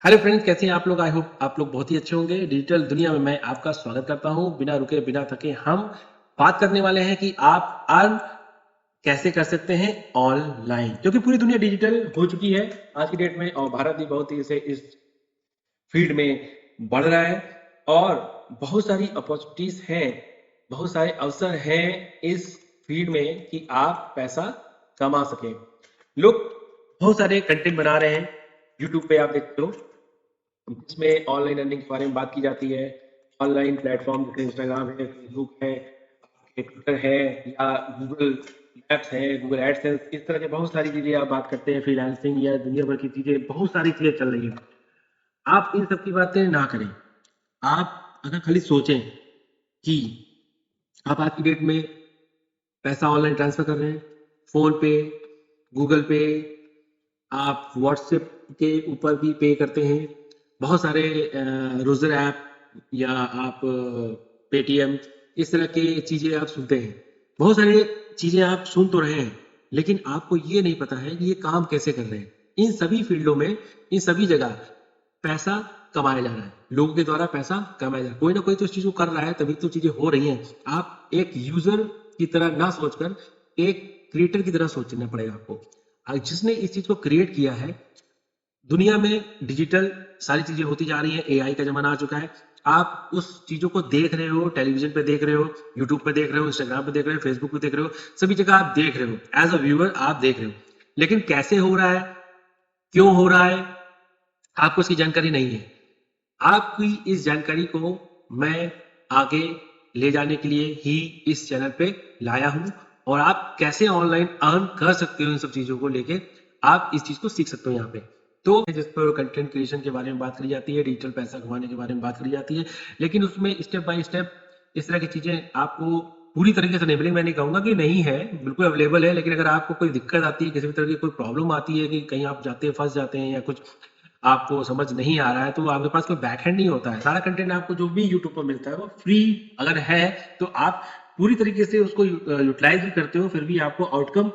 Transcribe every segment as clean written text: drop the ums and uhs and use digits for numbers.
Hello friends, कैसे हैं आप लोग। आई होप आप लोग बहुत ही अच्छे होंगे। डिजिटल दुनिया में मैं आपका स्वागत करता हूं। बिना रुके बिना थके हम बात करने वाले हैं कि आप अर्न कैसे कर सकते हैं ऑनलाइन, क्योंकि पूरी दुनिया डिजिटल हो चुकी है आज की डेट में, और भारत भी बहुत ही इस फील्ड में बढ़ रहा है। और बहुत सारी अपॉर्चुनिटीज हैं, बहुत सारे अवसर हैं इस फील्ड में कि आप पैसा कमा सकें। लोग बहुत सारे कंटेंट बना रहे हैं। यूट्यूब पे आप देखते हो जिसमें ऑनलाइन अर्निंग के बारे में बात की जाती है। ऑनलाइन प्लेटफॉर्म जैसे इंस्टाग्राम है, फेसबुक है, ट्विटर है, या गूगल मैप्स है, गूगल एडसेंस, इस तरह के बहुत सारी चीजें आप बात करते हैं। फ्रीलांसिंग या दुनिया भर की चीजें, बहुत सारी चीजें चल रही हैं। आप इन सब की बातें ना करें। आप अगर खाली सोचें कि आप आज की डेट में पैसा ऑनलाइन ट्रांसफर कर रहे हैं, फोन पे, गूगल पे, आप व्हाट्सएप के ऊपर भी पे करते हैं। बहुत सारे रोजर ऐप या आप पेटीएम, इस तरह की चीजें आप सुनते हैं। बहुत सारी चीजें आप सुन तो रहे हैं, लेकिन आपको ये नहीं पता है कि ये काम कैसे कर रहे हैं। इन सभी फील्डों में, इन सभी जगह पैसा कमाया जा रहा है, लोगों के द्वारा पैसा कमाया जा रहा है। कोई ना कोई तो इस चीज को कर रहा है, तभी तो चीजें हो रही हैं। आप एक यूजर की तरह ना सोचकर एक क्रिएटर की तरह सोचना पड़ेगा आपको। जिसने इस चीज को क्रिएट किया है, दुनिया में डिजिटल सारी चीजें होती जा रही है, एआई का जमाना आ चुका है। आप उस चीजों को देख रहे हो, टेलीविजन पे देख रहे हो, यूट्यूब पे देख रहे हो, इंस्टाग्राम पे देख रहे हो, फेसबुक पे देख रहे हो, सभी जगह आप देख रहे हो। एज अ व्यूअर आप देख रहे हो, लेकिन कैसे हो रहा है, क्यों हो रहा है, आपको उसकी जानकारी नहीं है। आपकी इस जानकारी को मैं आगे ले जाने के लिए ही इस चैनल पे लाया हूं। और आप कैसे ऑनलाइन अर्न कर सकते हो, इन सब चीजों को लेके आप इस चीज को सीख सकते हो यहाँ पे। तो जिस पर कंटेंट क्रिएशन के बारे में बात करी जाती है, डिजिटल पैसा कमाने के बारे में बात करी जाती है, लेकिन उसमें स्टेप बाय स्टेप इस तरह की चीजें आपको पूरी तरीके से अवेलेबल, मैं नहीं कहूंगा कि नहीं है, बिल्कुल अवेलेबल है। लेकिन अगर आपको कोई दिक्कत आती है, किसी भी तरह की कोई प्रॉब्लम आती है कि कहीं आप जाते हैं फंस जाते हैं, या कुछ आपको समझ नहीं आ रहा है, तो आपके पास कोई बैकएंड नहीं होता है। सारा कंटेंट आपको जो भी यूट्यूब पर मिलता है वो फ्री अगर है, तो आप पूरी तरीके से उसको यूटिलाइज भी करते हो, फिर भी आपको आउटकम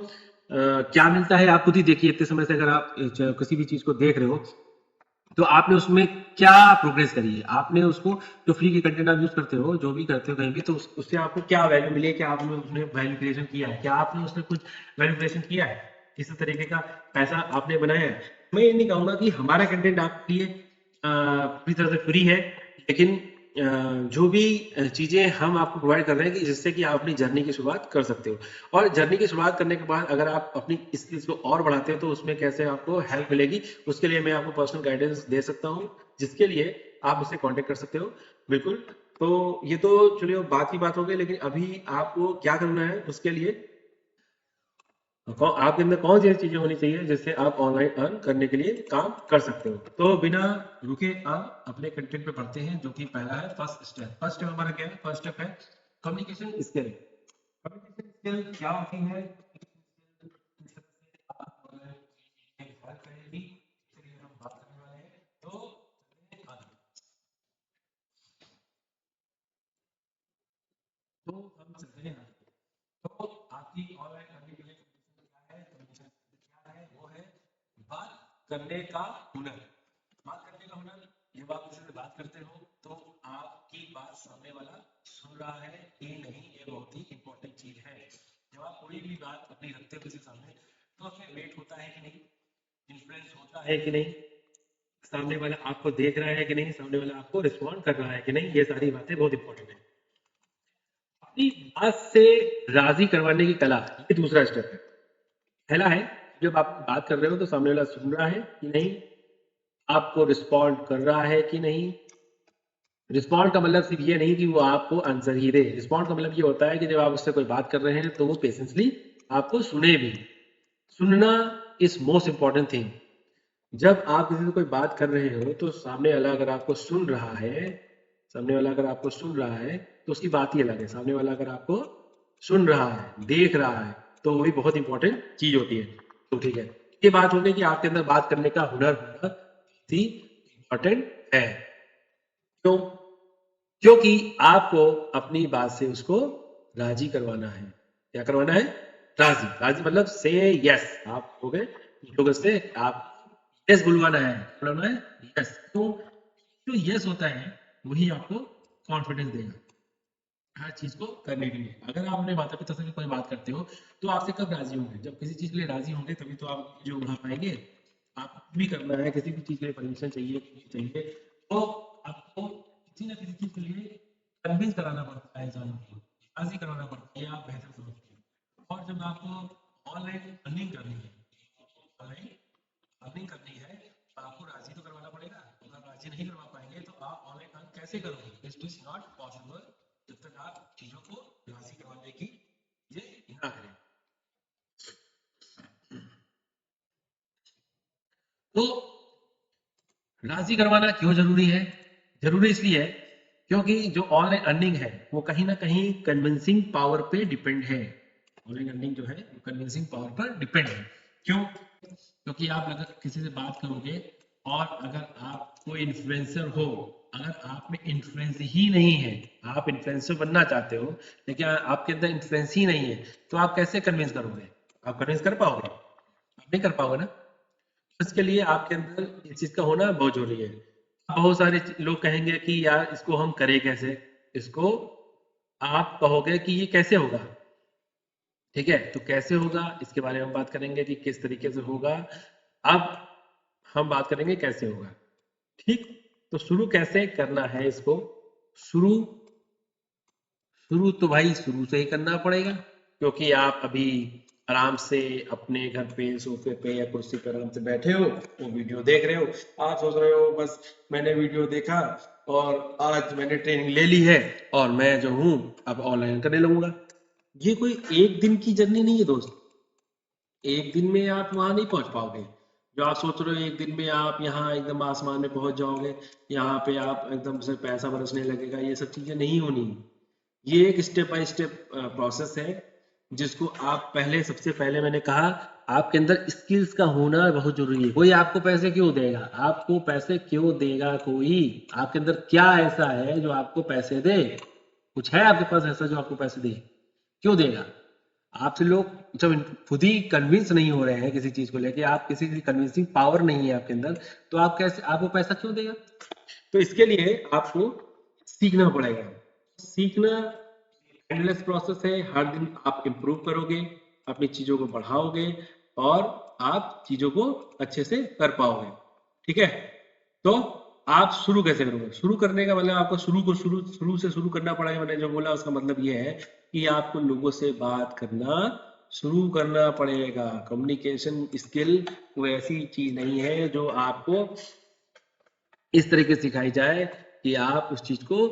क्या मिलता है आप खुद ही देखिए। इतने समय से अगर आप किसी भी चीज को देख रहे हो, तो आपने उसमें क्या प्रोग्रेस करी है, आपने उसको, जो फ्री के कंटेंट आप यूज करते हो, जो भी करते हो कहीं भी, तो उससे आपको क्या वैल्यू मिली है, क्या आपने उसमें वैल्यू क्रिएशन किया है, क्या आपने उसमें कुछ वैल्यू क्रिएशन किया है, किस तरीके का पैसा आपने बनाया है। मैं ये नहीं कहूंगा कि हमारा कंटेंट आपके लिए पूरी तरह से फ्री है, लेकिन जो भी चीजें हम आपको प्रोवाइड कर रहे हैं कि जिससे कि आप अपनी जर्नी की शुरुआत कर सकते हो। और जर्नी की शुरुआत करने के बाद अगर आप अपनी स्किल्स को और बढ़ाते हो, तो उसमें कैसे आपको हेल्प मिलेगी, उसके लिए मैं आपको पर्सनल गाइडेंस दे सकता हूँ, जिसके लिए आप मुझसे कांटेक्ट कर सकते हो। बिल्कुल। तो ये तो चलिए बात की बात हो गई, लेकिन अभी आपको क्या करना है उसके लिए, आपके अंदर कौन सी ऐसी चीजें होनी चाहिए जिससे आप ऑनलाइन अर्न करने के लिए काम कर सकते हो। तो बिना रुके आप अपने कंटेंट पे पढ़ते हैं, जो कि पहला है फर्स्ट स्टेप। फर्स्ट स्टेप हमारा क्या है? फर्स्ट स्टेप है कम्युनिकेशन स्किल। कम्युनिकेशन स्किल क्या होती है? आप हेल्प करेगी, इसलिए हम बात करने वाले हैं। तो तो हम चलते हैं आगे। तो आपकी ऑनलाइन अर्निंग के लिए क्या है? कम्युनिकेशन क्या है? वो है बात करने का हुनर। बात करने का हुनर, जब आप किसी से बात करते हो, तो आपकी बात सामने वाला सुन रहा है कि नहीं, ये बहुत ही इंपॉर्टेंट चीज है। जब आप कोई भी बात अपनी रखते हो किसी के सामने, तो उसमें वेट होता है कि नहीं, इन्फ्लुएंस होता है कि नहीं, सामने वाला आपको देख रहा है कि नहीं, सामने वाला आपको रिस्पॉन्ड कर रहा है कि नहीं, ये सारी बातें बहुत इंपॉर्टेंट है। अपनी बात से राजी करवाने की कला, ये दूसरा स्टेप है। पहला है, जब आप बात कर रहे हो तो सामने वाला सुन रहा है कि नहीं, आपको रिस्पॉन्ड कर रहा है कि नहीं। रिस्पॉन्ड का मतलब सिर्फ ये नहीं कि वो आपको आंसर ही दे। रिस्पॉन्ड का मतलब ये होता है कि जब आप उससे कोई बात कर रहे हैं, तो वो पेशेंसली आपको सुने भी। सुनना इज मोस्ट इंपॉर्टेंट थिंग। जब आप किसी से कोई बात कर रहे हो, तो सामने वाला अगर आपको सुन रहा है, सामने वाला अगर आपको सुन रहा है, तो उसकी बात ही अलग है। सामने वाला अगर आपको सुन रहा है, देख रहा है, तो वही बहुत इंपॉर्टेंट चीज होती है। तो ठीक है, ये बात हो गई कि आपके अंदर बात करने का हुनर होना ही इंपॉर्टेंट है। क्यों? क्योंकि आपको अपनी बात से उसको राजी करवाना है। क्या करवाना है? राजी। राजी मतलब से यस। आप हो गए लोगों से, आप यस बुलवाना है, बुलवाना है यस। तो जो यस होता है वही आपको कॉन्फिडेंस देगा हर चीज को करने के लिए। अगर आप अपने माता पिता से भी कोई बात करते हो तो आपसे कब राजी होंगे? जब किसी चीज के लिए राजी होंगे तभी तो आप जो उड़ा पाएंगे। आपको कुछ भी करना है, किसी भी चीज के लिए परमिशन चाहिए, कुछ भी चाहिए, तो आपको किसी ना किसी चीज के लिए कन्विंस कराना पड़ता है इंसानों को, राजी कराना पड़ता है, आप बेहतर समझते हैं। और जब आपको ऑनलाइन अर्निंग करनी है, ऑनलाइन अर्निंग करनी है तो आपको राजी तो करवाना पड़ेगा। अगर राजी नहीं करवा पाएंगे तो आप ऑनलाइन अर्न कैसे करोगे? इट इज नॉट पॉसिबल जब तक आप चीजों को राजी करवाने की ये ना करें। तो राजी करवाना क्यों जरूरी है? जरूरी इसलिए है क्योंकि जो ऑनलाइन अर्निंग है वो कहीं ना कहीं कन्विंसिंग पावर पे डिपेंड है। ऑनलाइन अर्निंग जो है वो कन्विंसिंग पावर पर डिपेंड है। क्यों? क्योंकि आप अगर किसी से बात करोगे और अगर आप कोई इन्फ्लुएंसर हो, अगर आप में इन्फ्लुएंस ही नहीं है, आप इन्फ्लुएंसर बनना चाहते हो लेकिन आपके अंदर इन्फ्लुएंस ही नहीं है, तो आप कैसे कन्विंस करोगे? आप कन्विंस कर पाओगे? आप नहीं कर पाओगे ना। इसके लिए आपके अंदर इस चीज का होना बहुत जरूरी है। बहुत सारे लोग कहेंगे कि यार इसको हम करें कैसे, इसको आप कहोगे कि ये कैसे होगा, ठीक है? तो कैसे होगा इसके बारे में हम बात करेंगे कि किस तरीके से होगा। अब हम बात करेंगे कैसे होगा, ठीक? तो शुरू कैसे करना है इसको? शुरू शुरू तो भाई शुरू से ही करना पड़ेगा, क्योंकि आप अभी आराम से अपने घर पे सोफे पे या कुर्सी पे आराम से बैठे हो, वो वीडियो देख रहे हो, आप सोच रहे हो बस मैंने वीडियो देखा और आज मैंने ट्रेनिंग ले ली है और मैं जो हूँ अब ऑनलाइन करने लगूंगा। ये कोई एक दिन की जर्नी नहीं है दोस्त। एक दिन में आप वहां नहीं पहुंच पाओगे। जो आप सोच रहे हो एक दिन में आप यहाँ एकदम आसमान में पहुंच जाओगे, यहाँ पे आप एकदम से पैसा बरसने लगेगा, ये सब चीजें नहीं होनी। ये एक स्टेप बाय स्टेप प्रोसेस है जिसको आप पहले, सबसे पहले मैंने कहा आपके अंदर स्किल्स का होना बहुत जरूरी है। कोई आपको पैसे क्यों देगा? आपको पैसे क्यों देगा कोई? आपके अंदर क्या ऐसा है जो आपको पैसे दे? कुछ है आपके पास ऐसा जो आपको पैसे दे? क्यों देगा? आपसे लोग जब खुद ही कन्विंस नहीं हो रहे हैं किसी चीज को लेके, आप किसी की कन्विंसिंग पावर नहीं है आपके अंदर, तो आप कैसे, आपको पैसा क्यों देगा? तो इसके लिए आपको सीखना पड़ेगा। सीखना एंडलेस प्रोसेस है। हर दिन आप इम्प्रूव करोगे, अपनी चीजों को बढ़ाओगे और आप चीजों को अच्छे से कर पाओगे, ठीक है? तो आप शुरू कैसे करोगे? शुरू करने का मतलब आपको शुरू से शुरू करना पड़ेगा। मैंने जो बोला उसका मतलब ये है कि आपको लोगों से बात करना शुरू करना पड़ेगा। कम्युनिकेशन स्किल कोई ऐसी चीज नहीं है जो आपको इस तरीके से सिखाई जाए कि आप उस चीज को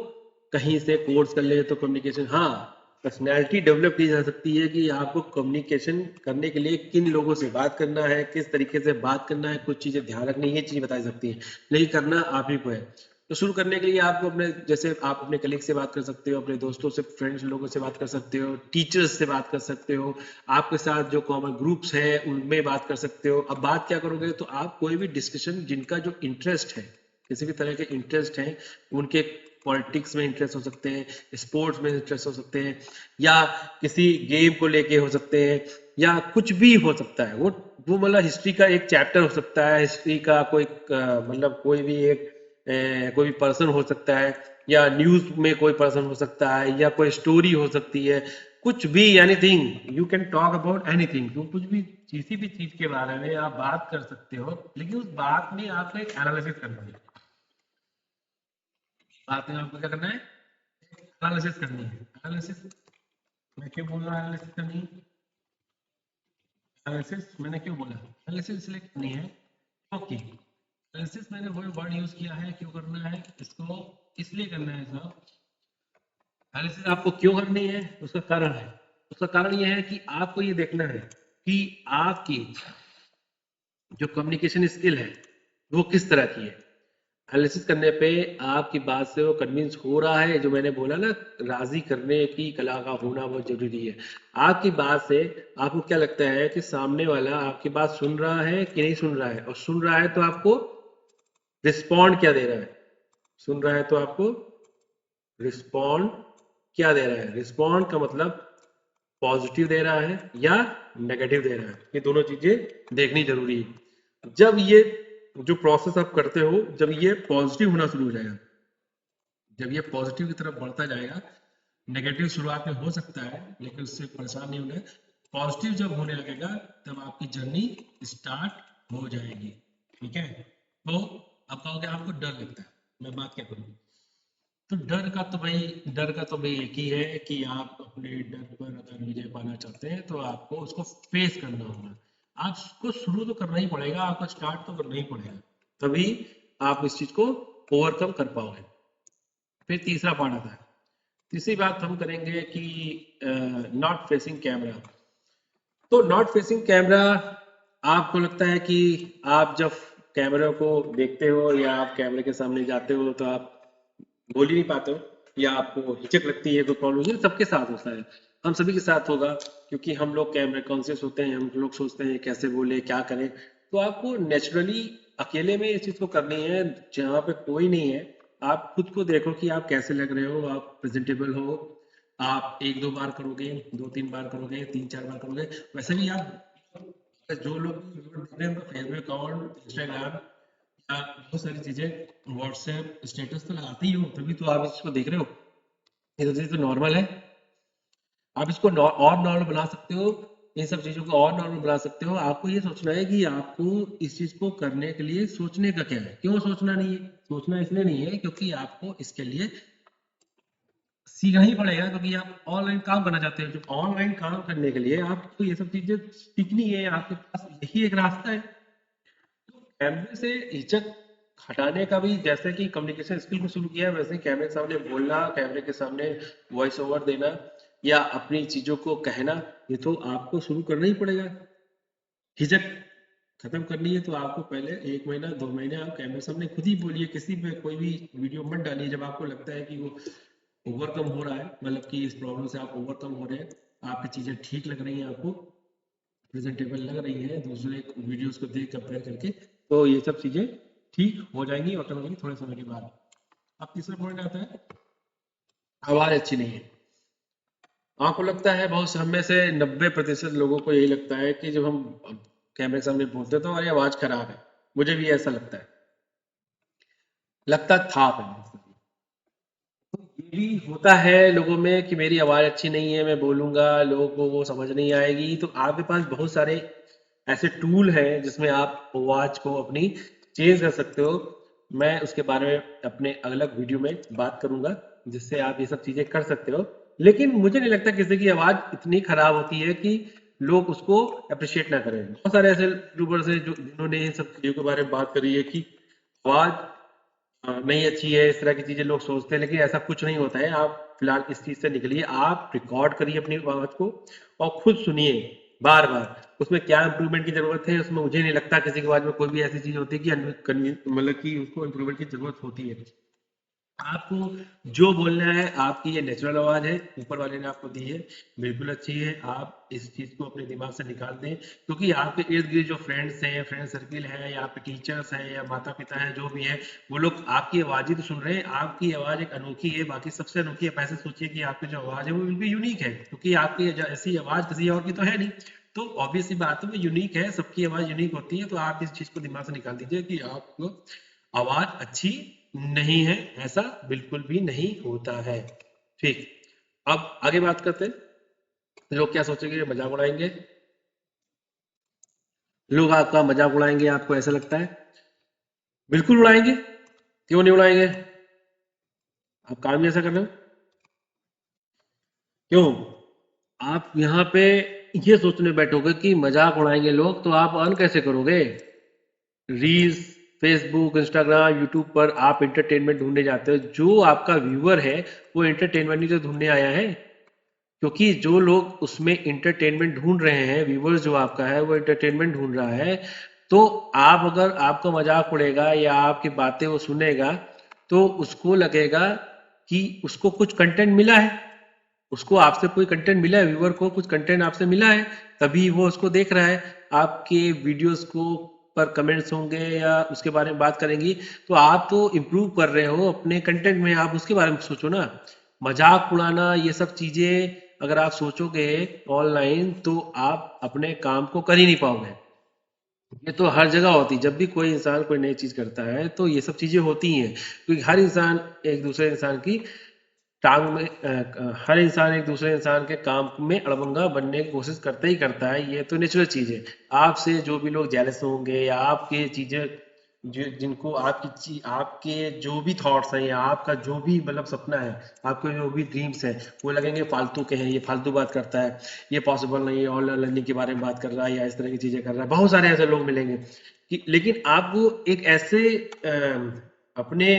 कहीं से कोर्स कर ले तो कम्युनिकेशन। हाँ, पर्सनैलिटी डेवलप की जा सकती है कि आपको कम्युनिकेशन करने के लिए किन लोगों से बात करना है, किस तरीके से बात करना है, कुछ चीजें ध्यान रखनी है, ये चीज बताई सकती है, लेकिन करना आप ही को है। तो शुरू करने के लिए आपको अपने, जैसे आप अपने कलीग से बात कर सकते हो, अपने दोस्तों से, फ्रेंड्स लोगों से बात कर सकते हो, टीचर्स से बात कर सकते हो, आपके साथ जो कॉमन ग्रुप्स है उनमें बात कर सकते हो। अब बात क्या करोगे? तो आप कोई भी डिस्कशन, जिनका जो इंटरेस्ट है, किसी भी तरह के इंटरेस्ट हैं, उनके पॉलिटिक्स में इंटरेस्ट हो सकते हैं, स्पोर्ट्स में इंटरेस्ट हो सकते हैं, या किसी गेम को लेके हो सकते हैं, या कुछ भी हो सकता है। वो मतलब हिस्ट्री का एक चैप्टर हो सकता है, हिस्ट्री का कोई मतलब कोई भी एक कोई भी पर्सन हो सकता है, या न्यूज में कोई पर्सन हो सकता है, या कोई स्टोरी हो सकती है, कुछ भी, anything you can talk about anything. तो कुछ भी, किसी भी चीज के बारे में आप बात कर सकते हो, लेकिन उस बात में आपको एक एनालिसिस करना है। बात में आपको क्या करना है? एनालिसिस करनी है। एनालिसिस मैं क्यों बोल रहा हूँ एनालिसिस करनी है? एनालिसिस मैंने क्यों बोला एनालिसिस इसलिए करनी है क्योंकि एनालिसिस मैंने वो वर्ड यूज किया है, क्यों करना है इसको, इसलिए करना है साहब। एनालिसिस आपको क्यों करनी है, उसका कारण है। उसका कारण यह है कि आपको ये देखना है कि आपकी जो कम्युनिकेशन स्किल है वो किस तरह की है। एनालिसिस करने पे आपकी बात से वो कन्विंस हो रहा है, जो मैंने बोला ना, राजी करने की कला का होना बहुत जरूरी है। आपकी बात से आपको क्या लगता है कि सामने वाला आपकी बात सुन रहा है कि नहीं सुन रहा है, और सुन रहा है तो आपको रिस्पॉन्ड क्या दे रहा है? सुन रहा है तो आपको रिस्पॉन्ड क्या दे रहा है? रिस्पॉन्ड का मतलब पॉजिटिव दे रहा है या नेगेटिव दे रहा है, ये दोनों चीजें देखनी जरूरी है। जब ये जो प्रोसेस आप करते हो, जब ये पॉजिटिव होना शुरू हो जाएगा, जब ये पॉजिटिव की तरफ बढ़ता जाएगा, नेगेटिव शुरुआत में हो सकता है लेकिन उससे परेशान नहीं होना है, पॉजिटिव जब होने लगेगा तब आपकी जर्नी स्टार्ट हो जाएगी। ठीक है, तो अब कहोगे आपको डर लगता है, मैं बात क्या करूँ। तो डर का तो भाई एक ही है कि आप अपने डर पर अगर विजय पाना चाहते हैं तो आपको उसको फेस करना होगा। आपको शुरू तो करना ही पड़ेगा, आपको स्टार्ट तो करना ही पड़ेगा, तभी आप इस चीज को ओवरकम कर पाओगे। फिर तीसरा पार्ट आता है, तीसरी बात हम करेंगे कि नॉट फेसिंग कैमरा। तो नॉट फेसिंग कैमरा, आपको लगता है कि आप जब कैमरे को देखते हो या आप कैमरे के सामने जाते हो तो आप बोल ही नहीं पाते हो या आपको हिचक लगती है, कोई प्रॉब्लम, ये सबके साथ होता है, हम सभी के साथ होगा, क्योंकि हम लोग कैमरे कॉन्शियस होते हैं, हम लोग सोचते हैं कैसे बोले क्या करें। तो आपको नेचुरली अकेले में इस चीज को करनी है, जहाँ पे कोई नहीं है, आप खुद को देखो कि आप कैसे लग रहे हो, आप प्रेजेंटेबल हो। आप एक दो बार करोगे, दो तीन बार करोगे, तीन चार बार करोगे, वैसे भी आप जो लोग देख रहे हैं उनका फेसबुक अकाउंट, इंस्टाग्राम, आप बहुत सारी चीजें, व्हाट्सएप स्टेटस तो लगाते ही हो, तभी तो आप इसको देख रहे हो, ये तो चीज तो नॉर्मल है। आप इसको और नॉर्मल बना सकते हो, इन सब चीजों को और नॉर्मल बना सकते हो। आपको ये सोचना है कि आपको इस चीज को करने के लिए सोचने का क्या है, क्यों सोचना नहीं है, सोचना इसलिए नहीं है क्योंकि आपको इसके लिए सीखना ही पड़ेगा, क्योंकि आप ऑनलाइन काम करना चाहते हो। जो ऑनलाइन काम करने के लिए आपको ये सब चीजें सीखनी है, आपके पास यही एक रास्ता है। कैमरे से हिचक हटाने का भी, जैसे कि कम्युनिकेशन स्किल को शुरू किया है, वैसे ही कैमरे के सामने बोलना, कैमरे के सामने वॉइस ओवर देना या अपनी चीजों को कहना, ये तो आपको शुरू करना ही पड़ेगा। हिचक खत्म करनी है तो आपको पहले 1 महीना 2 महीने आप कैमरे के सामने खुद ही बोलिए, किसी पे कोई भी वीडियो मत डालिए जब आपको लगता है कि वो ओवरकम हो रहा है, मतलब कि इस प्रॉब्लम से आप ओवरकम हो रहे हैं, आपकी चीजें ठीक लग रही हैं, आपको प्रेजेंटेबल लग रही है दूसरे वीडियोस को देख कंपेयर करके, तो ये सब चीजें ठीक हो जाएंगी ऑटोमेटिकली थोड़े समय के बाद। अब तीसरा पॉइंट आता है, आवाज अच्छी नहीं है। आपको लगता है, बहुत हम में से 90% लोगों को यही लगता है कि जब हम कैमरे के सामने बोलते हैं तो हमारी आवाज खराब है। मुझे भी ऐसा लगता है, लगता था पहले। ये भी होता है लोगों में कि मेरी आवाज अच्छी नहीं है, मैं बोलूंगा लोगों को वो समझ नहीं आएगी। तो आपके पास बहुत सारे ऐसे टूल हैं जिसमें आप आवाज को अपनी चेंज कर सकते हो। मैं उसके बारे में अपने अलग वीडियो में बात करूंगा, जिससे आप ये सब चीजें कर सकते हो। लेकिन मुझे नहीं लगता किसी की आवाज इतनी खराब होती है कि लोग उसको अप्रिशिएट ना करें। बहुत सारे ऐसे यूट्यूबर्स हैं जो जिन्होंने इन सब चीजों के बारे में बात करी है कि आवाज नहीं अच्छी है, इस तरह की चीजें लोग सोचते हैं, लेकिन ऐसा कुछ नहीं होता है। आप फिलहाल इस चीज से निकलिए, आप रिकॉर्ड करिए अपनी आवाज को और खुद सुनिए बार बार, उसमें क्या इंप्रूवमेंट की जरूरत है। उसमें मुझे नहीं लगता किसी की आवाज में कोई भी ऐसी चीज होती है कि मतलब कि उसको इंप्रूवमेंट की जरूरत होती है। आपको जो बोलना है, आपकी ये नेचुरल आवाज है, ऊपर वाले ने आपको दी है, बिल्कुल अच्छी है। आप इस चीज को अपने दिमाग से निकाल दें, क्योंकि आपके इर्द गिर्द जो फ्रेंड्स हैं, फ्रेंड सर्किल है, या आपके टीचर्स हैं या माता पिता हैं, जो भी है, वो लोग आपकी आवाज ही तो सुन रहे हैं। आपकी आवाज एक अनोखी है, बाकी सबसे अनोखी है। ऐसे सोचिए कि आपकी जो आवाज है वो बिल्कुल यूनिक है, क्योंकि आपकी ऐसी आवाज किसी और की तो है नहीं। तो ऑब्वियस सी बात है, वो यूनिक है, सबकी आवाज यूनिक होती है। तो आप इस चीज को दिमाग से निकाल दीजिए कि आपको आवाज अच्छी नहीं है, ऐसा बिल्कुल भी नहीं होता है। ठीक, अब आगे बात करते हैं। लोग क्या सोचेंगे, मजाक उड़ाएंगे, लोग आपका मजाक उड़ाएंगे, आपको ऐसा लगता है? बिल्कुल उड़ाएंगे, क्यों नहीं उड़ाएंगे, आप काम ही ऐसा कर रहे हो। क्यों, आप यहाँ पे ये सोचने बैठोगे कि मजाक उड़ाएंगे लोग, तो आप अर्न कैसे करोगे। रील्स, फेसबुक, इंस्टाग्राम, यूट्यूब पर आप इंटरटेनमेंट ढूंढने जाते हो। जो आपका व्यूअर है वो इंटरटेनमेंट नहीं तो ढूंढने आया है, क्योंकि जो लोग उसमें इंटरटेनमेंट ढूंढ रहे हैं, व्यूअर्स जो आपका है वो इंटरटेनमेंट ढूंढ रहा है। तो आप अगर आपका मजाक उड़ेगा या आपकी बातें वो सुनेगा, तो उसको लगेगा कि उसको कुछ कंटेंट मिला है, उसको आपसे कोई कंटेंट मिला है, व्यूअर को कुछ कंटेंट आपसे मिला है, तभी वो उसको देख रहा है। आपके वीडियोस को पर कमेंट्स होंगे या उसके बारे में बात करेंगी, तो आप तो इम्प्रूव कर रहे हो अपने कंटेंट में, आप उसके बारे में सोचो ना। मजाक उड़ाना ये सब चीजें अगर आप सोचोगे ऑनलाइन, तो आप अपने काम को कर ही नहीं पाओगे। ये तो हर जगह होती है। जब भी कोई इंसान कोई नई चीज करता है तो ये सब चीजें होती ही हैं, क्योंकि हर इंसान एक दूसरे इंसान की टांग में हर इंसान एक दूसरे इंसान के काम में अड़बंगा बनने की कोशिश करता ही करता है। ये तो नेचुरल चीज है। आपसे जो भी लोग जेलस होंगे या आपके चीजें जो जिनको आपके जो भी थॉट्स हैं या आपका जो भी मतलब सपना है, आपके जो भी ड्रीम्स हैं, वो लगेंगे फालतू के हैं, ये फालतू बात करता है, ये पॉसिबल नहीं है, ऑनलाइन लर्निंग के बारे में बात कर रहा है या इस तरह की चीजें कर रहा है। बहुत सारे ऐसे लोग मिलेंगे कि, लेकिन आपको एक ऐसे अपने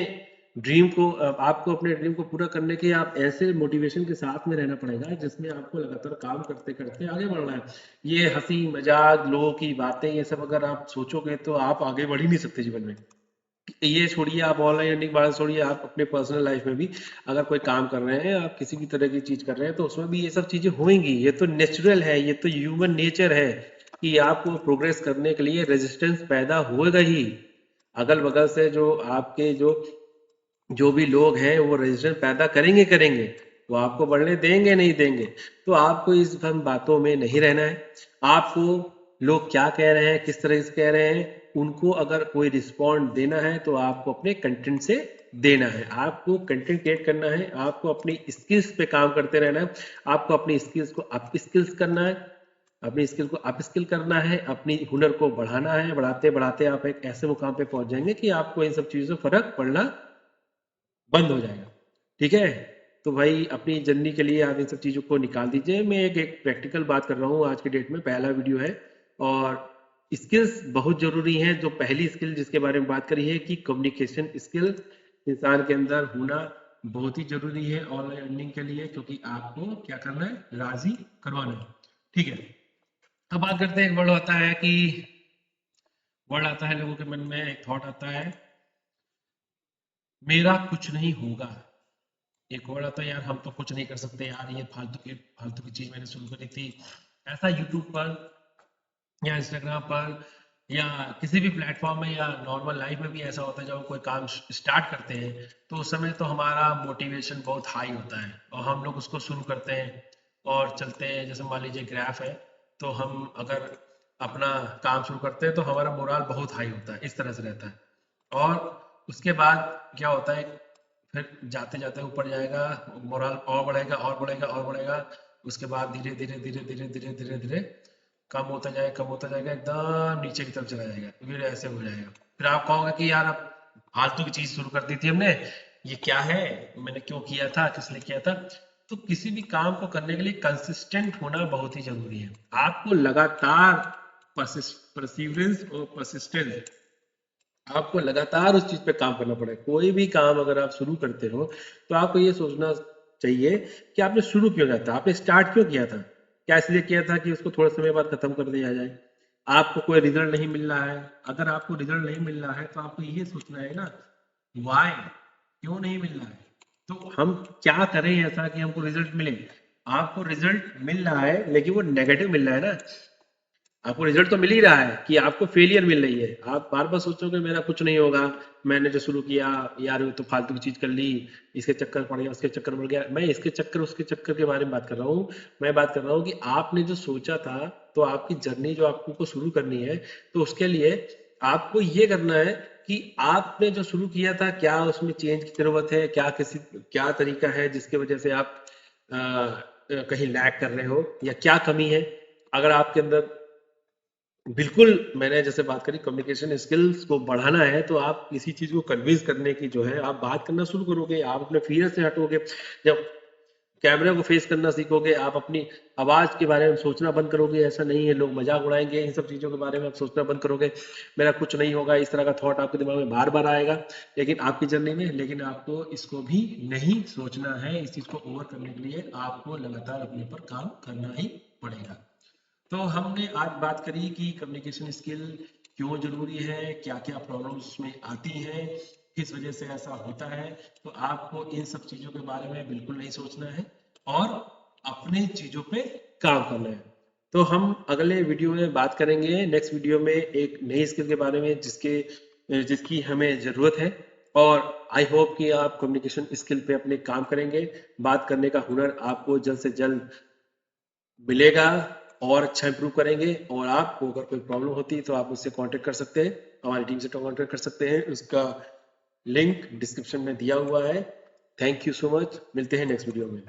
ड्रीम को आपको अपने ड्रीम को पूरा करने के आप ऐसे मोटिवेशन के साथ में रहना पड़ेगा जिसमें आपको लगातार काम करते करते आगे बढ़ना है। ये हंसी मजाक लोगों की बातें ये सब अगर आप सोचोगे तो आप आगे बढ़ ही नहीं सकते जीवन में। ये छोड़िए, आप ऑनलाइन अर्निंग बात छोड़िए, आप अपने पर्सनल लाइफ में भी अगर कोई काम कर रहे हैं, आप किसी भी तरह की चीज कर रहे हैं तो उसमें भी ये सब चीजें होंगी। ये तो नेचुरल है, ये तो ह्यूमन नेचर है कि आपको प्रोग्रेस करने के लिए रेजिस्टेंस पैदा होगा ही। अगल बगल से जो आपके जो भी लोग हैं वो रेजिस्टेंस पैदा करेंगे करेंगे, वो आपको बढ़ने देंगे नहीं देंगे। तो आपको इस हम बातों में नहीं रहना है। आपको लोग क्या कह रहे हैं, किस तरह से कह रहे हैं, उनको अगर कोई रिस्पॉन्ड देना है तो आपको अपने कंटेंट से देना है। आपको कंटेंट क्रिएट करना है, आपको अपनी स्किल्स पे काम करते रहना है, आपको अपनी स्किल्स को अप स्किल्स करना है, अपनी स्किल को अप स्किल करना है, अपनी हुनर को बढ़ाना है। बढ़ाते बढ़ाते आप एक ऐसे मुकाम पे पहुंच जाएंगे कि आपको इन सब चीजों से फर्क पड़ना बंद हो जाएगा। ठीक है? तो भाई अपनी जर्नी के लिए आप इन सब चीज़ों को निकाल दीजिए। मैं एक प्रैक्टिकल बात कर रहा हूँ आज के डेट में, पहला वीडियो है। और स्किल्स बहुत ज़रूरी हैं। जो पहली स्किल जिसके बारे में बात करी है कि कम्युनिकेशन स्किल इंसान के अंदर होना बहुत ही ज़रूरी है ऑनलाइन अर्निंग के लिए, क्योंकि आपको क्या करना है, राज़ी करवाना है। ठीक है? अब बात करते हैं, एक वर्ड आता है कि वर्ड आता है लोगों के मन में, एक थॉट आता है, मेरा कुछ नहीं होगा। एक और आता है, यार हम तो कुछ नहीं कर सकते यार, ये फालतू की चीज मैंने शुरू करी थी। ऐसा यूट्यूब पर या इंस्टाग्राम पर या किसी भी प्लेटफॉर्म में या नॉर्मल लाइफ में भी ऐसा होता है, जब हम कोई काम स्टार्ट करते हैं तो उस समय तो हमारा मोटिवेशन बहुत हाई होता है और हम लोग उसको शुरू करते हैं और चलते हैं। जैसे मान लीजिए ग्राफ है, तो हम अगर अपना काम शुरू करते हैं तो हमारा मोराल बहुत हाई होता है, इस तरह से रहता है। और उसके बाद क्या होता है, फिर जाते जाते ऊपर जाएगा, मोरल और बढ़ेगा और बढ़ेगा और बढ़ेगा। उसके बाद धीरे धीरे धीरे धीरे धीरे धीरे धीरे कम होता जाएगा, कम होता जाएगा, एकदम नीचे की तरफ चला जाएगा, फिर ऐसे हो जाएगा। फिर आप कहोगे कि यार अब फालतू की चीज शुरू कर दी थी हमने, ये क्या है, मैंने क्यों किया था, किस लिए किया था। तो किसी भी काम को करने के लिए कंसिस्टेंट होना बहुत ही जरूरी है। आपको लगातार परसिवरेंस और परसिस्टेंस, आपको लगातार उस चीज पे काम करना पड़ेगा। कोई भी काम अगर आप शुरू करते हो तो आपको ये सोचना चाहिए कि आपने शुरू क्यों किया था, आपने स्टार्ट क्यों किया था। क्या इसलिए किया था कि उसको थोड़े समय बाद खत्म कर दिया जाए। आपको कोई रिजल्ट नहीं मिल रहा है, अगर आपको रिजल्ट नहीं मिल रहा है तो आपको ये सोचना है ना, वाई, क्यों नहीं मिल रहा है, तो हम क्या करें ऐसा कि हमको रिजल्ट मिले। आपको रिजल्ट मिल रहा है लेकिन वो नेगेटिव मिल रहा है ना। आपको रिजल्ट तो मिल ही रहा है कि आपको फेलियर मिल रही है। आप बार बार सोचोगे मेरा कुछ नहीं होगा, मैंने जो शुरू किया यार ये तो फालतू की चीज कर ली, इसके चक्कर पड़ गया, उसके चक्कर पड़ गया। मैं इसके चक्कर उसके चक्कर के बारे में बात कर रहा हूँ। मैं बात कर रहा हूँ कि आपने जो सोचा था, तो आपकी जर्नी जो आपको शुरू करनी है, तो उसके लिए आपको ये करना है कि आपने जो शुरू किया था क्या उसमें चेंज की जरूरत है, क्या तरीका है जिसकी वजह से आप कहीं लैग कर रहे हो या क्या कमी है। अगर आपके अंदर बिल्कुल, मैंने जैसे बात करी कम्युनिकेशन स्किल्स को बढ़ाना है, तो आप किसी चीज को कन्विंस करने की जो है आप बात करना शुरू करोगे, आप अपने फियर से हटोगे। जब कैमरे को फेस करना सीखोगे, आप अपनी आवाज के बारे में सोचना बंद करोगे, ऐसा नहीं है लोग मजाक उड़ाएंगे, इन सब चीजों के बारे में आप सोचना बंद करोगे। मेरा कुछ नहीं होगा, इस तरह का थॉट आपके दिमाग में बार बार आएगा लेकिन आपकी जर्नी में, लेकिन आपको इसको भी नहीं सोचना है। इस चीज को ओवर करने के लिए आपको लगातार अपने पर काम करना ही पड़ेगा। तो हमने आज बात करी कि कम्युनिकेशन स्किल क्यों जरूरी है, क्या क्या प्रॉब्लम्स में आती हैं, किस वजह से ऐसा होता है। तो आपको इन सब चीजों के बारे में बिल्कुल नहीं सोचना है और अपने चीजों पे काम करना है। तो हम अगले वीडियो में बात करेंगे, नेक्स्ट वीडियो में एक नई स्किल के बारे में जिसकी हमें जरूरत है। और आई होप कि आप कम्युनिकेशन स्किल पे अपने काम करेंगे। बात करने का हुनर आपको जल्द से जल्द मिलेगा और अच्छा इंप्रूव करेंगे। और आपको अगर कोई प्रॉब्लम होती है तो आप मुझसे कांटेक्ट कर सकते हैं, हमारी टीम से कांटेक्ट कर सकते हैं। उसका लिंक डिस्क्रिप्शन में दिया हुआ है। थैंक यू सो मच, मिलते हैं नेक्स्ट वीडियो में।